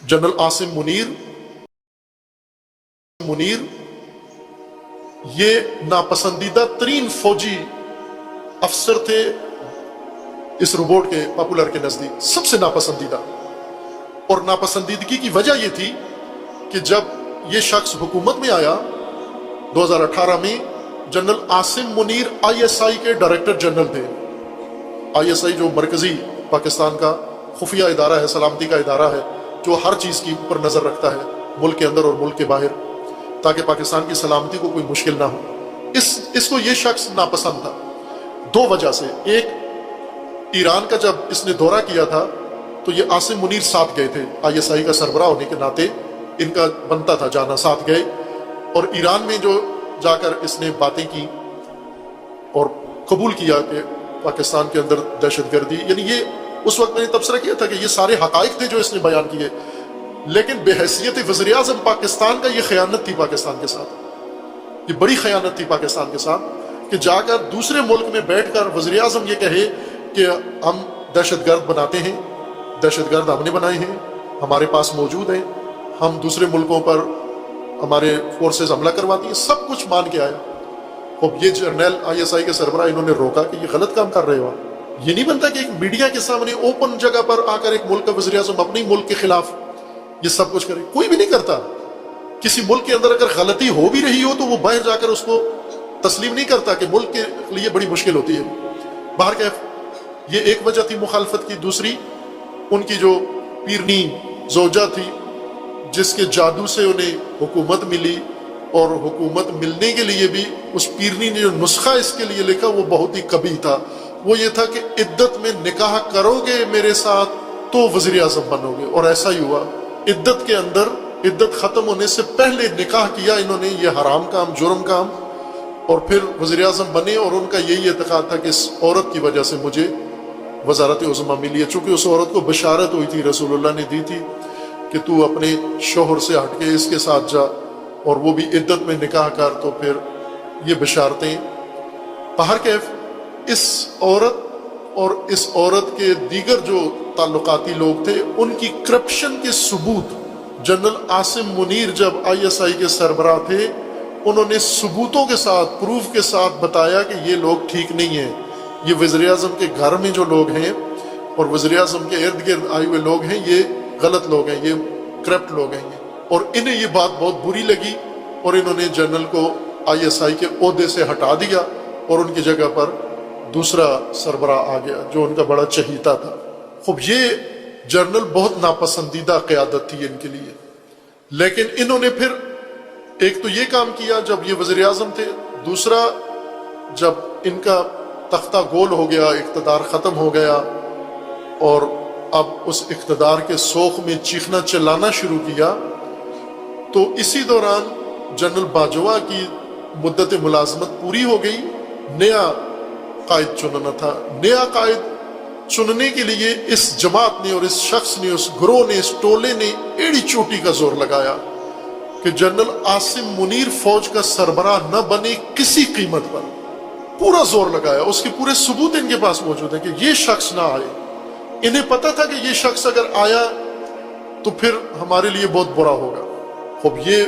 General Asim Munir یہ ناپسندیدہ ترین فوجی افسر تھے اس روبوٹ کے پاپولر کے نزدیک، سب سے ناپسندیدہ. اور ناپسندیدگی کی وجہ یہ تھی کہ جب یہ شخص حکومت میں آیا 2018 میں، جنرل عاصم منیر ISI کے ڈائریکٹر جنرل تھے. ISI جو مرکزی پاکستان کا خفیہ ادارہ ہے، سلامتی کا ادارہ ہے، جو ہر چیز کی اوپر نظر رکھتا ہے ملک کے اندر اور ملک کے باہر، تاکہ پاکستان کی سلامتی کو کوئی مشکل نہ ہو. اس کو یہ شخص ناپسند تھا دو وجہ سے. ایک، ایران کا جب اس نے دورہ کیا تھا تو یہ عاصم منیر ساتھ گئے تھے، ISI کا سربراہ ہونے کے ناطے ان کا بنتا تھا جانا، ساتھ گئے. اور ایران میں جو جا کر اس نے باتیں کی اور قبول کیا کہ پاکستان کے اندر دہشت گردی، یعنی یہ اس وقت میں نے تبصرہ کیا تھا کہ یہ سارے حقائق تھے جو اس نے بیان کیے، لیکن بحیثیت وزیر اعظم پاکستان کا یہ خیانت تھی پاکستان کے ساتھ. یہ بڑی خیانت تھی پاکستان کے ساتھ کہ جا کر دوسرے ملک میں بیٹھ کر وزیر اعظم یہ کہے کہ ہم دہشت گرد بناتے ہیں، دہشت گرد ہم نے بنائے ہیں، ہمارے پاس موجود ہیں، ہم دوسرے ملکوں پر ہمارے فورسز حملہ کرواتی ہیں، سب کچھ مان کے آیا. اب یہ جرنیل ISI کے سربراہ انہوں نے روکا کہ یہ غلط کام کر رہے ہو. یہ نہیں بنتا کہ ایک میڈیا کے سامنے اوپن جگہ پر آ کر ایک ملک کا وزیر اعظم اپنے ملک کے خلاف یہ سب کچھ کرے. کوئی بھی نہیں کرتا. کسی ملک کے اندر اگر غلطی ہو بھی رہی ہو تو وہ باہر جا کر اس کو تسلیم نہیں کرتا کہ ملک کے لیے بڑی مشکل ہوتی ہے. باہر کیف یہ ایک وجہ تھی مخالفت کی. دوسری، ان کی جو پیرنی زوجہ تھی جس کے جادو سے انہیں حکومت ملی، اور حکومت ملنے کے لیے بھی اس پیرنی نے جو نسخہ اس کے لیے لکھا وہ بہت ہی قبیح تھا. وہ یہ تھا کہ عدت میں نکاح کرو گے میرے ساتھ تو وزیر اعظم بنو گے. اور ایسا ہی ہوا. عدت کے اندر، عدت ختم ہونے سے پہلے نکاح کیا انہوں نے، یہ حرام کام، جرم کام، اور پھر وزیر اعظم بنے. اور ان کا یہی اعتقاد تھا کہ اس عورت کی وجہ سے مجھے وزارت عظمیٰ ملی ہے. چونکہ اس عورت کو بشارت ہوئی تھی، رسول اللہ نے دی تھی کہ تو اپنے شوہر سے ہٹ کے اس کے ساتھ جا اور وہ بھی عدت میں نکاح کر. تو پھر یہ بشارتیں. باہر کیف اس عورت اور اس عورت کے دیگر جو تعلقاتی لوگ تھے ان کی کرپشن کے ثبوت، جنرل عاصم منیر جب ISI کے سربراہ تھے انہوں نے ثبوتوں کے ساتھ، پروف کے ساتھ بتایا کہ یہ لوگ ٹھیک نہیں ہیں. یہ وزیر اعظم کے گھر میں جو لوگ ہیں اور وزیر اعظم کے ارد گرد آئے ہوئے لوگ ہیں، یہ غلط لوگ ہیں، یہ کرپٹ لوگ ہیں. اور انہیں یہ بات بہت بری لگی اور انہوں نے جنرل کو ISI کے عہدے سے ہٹا دیا اور ان کی جگہ پر دوسرا سربراہ آ گیا جو ان کا بڑا چہیتا تھا. خب یہ جنرل بہت ناپسندیدہ قیادت تھی ان کے لیے. لیکن انہوں نے پھر ایک تو یہ کام کیا جب یہ وزیر اعظم تھے، دوسرا جب ان کا تختہ گول ہو گیا، اقتدار ختم ہو گیا اور اب اس اقتدار کے سوخ میں چیخنا چلانا شروع کیا، تو اسی دوران جنرل باجوہ کی مدت ملازمت پوری ہو گئی. نیا قائد چننا تھا. نیا قائد چننے کے لیے اس جماعت نے اور اس شخص نے، اس گروہ نے، اس ٹولے نے ایڑی چوٹی کا زور لگایا کہ جنرل عاصم منیر فوج کا سربراہ نہ بنے کسی قیمت پر. پورا زور لگایا. اس کے پورے ثبوت ان کے پاس موجود ہیں کہ یہ شخص نہ آئے. انہیں پتا تھا کہ یہ شخص اگر آیا تو پھر ہمارے لیے بہت برا ہوگا. خب یہ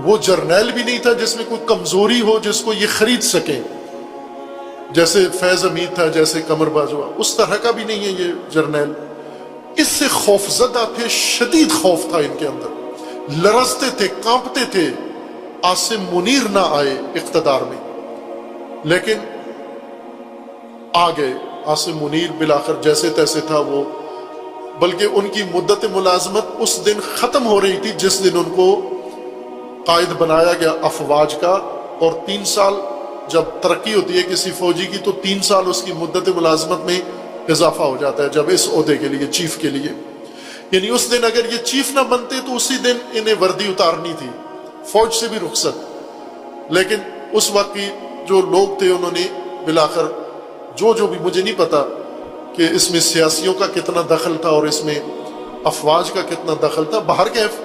وہ جرنیل بھی نہیں تھا جس میں کوئی کمزوری ہو جس کو یہ خرید سکیں، جیسے فیض حمید تھا، جیسے قمر باجوہ. اس طرح کا بھی نہیں ہے یہ جرنیل. اس سے خوف زدہ تھے، شدید خوف تھا ان کے اندر، لرزتے تھے، کانپتے تھے. عاصم منیر نہ آئے اقتدار میں، لیکن آ گئے. عاصم منیر بالآخر جیسے تیسے تھا وہ، بلکہ ان کی مدت ملازمت اس دن ختم ہو رہی تھی جس دن ان کو قائد بنایا گیا افواج کا. اور 3 سال جب ترقی ہوتی ہے کسی فوجی کی تو 3 سال اس کی مدت ملازمت میں اضافہ ہو جاتا ہے جب اس عہدے کے لیے، چیف کے لیے. یعنی اس دن اگر یہ چیف نہ بنتے تو اسی دن انہیں وردی اتارنی تھی، فوج سے بھی رخصت. لیکن اس وقت کی جو لوگ تھے انہوں نے بالآخر جو بھی، مجھے نہیں پتا کہ اس میں سیاسیوں کا کتنا دخل تھا اور اس میں افواج کا کتنا دخل تھا. باہر کیف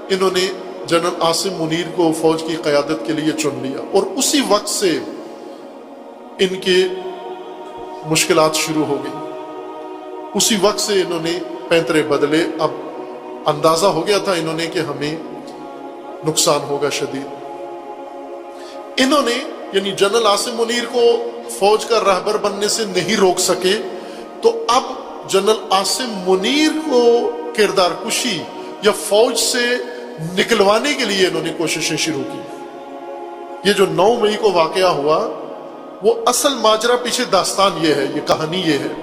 انہوں نے جنرل عاصم منیر کو فوج کی قیادت کے لیے چن لیا. اور اسی وقت سے ان کے مشکلات شروع ہو گئی. اسی وقت سے انہوں نے پینترے بدلے. اب اندازہ ہو گیا تھا انہوں نے کہ ہمیں نقصان ہوگا شدید. انہوں نے یعنی جنرل عاصم منیر کو فوج کا رہبر بننے سے نہیں روک سکے، تو اب جنرل عاصم منیر کو کردار کشی یا فوج سے نکلوانے کے لیے انہوں نے کوششیں شروع کی. یہ جو 9 مئی کو واقعہ ہوا، وہ اصل ماجرا پیچھے داستان یہ ہے، یہ کہانی یہ ہے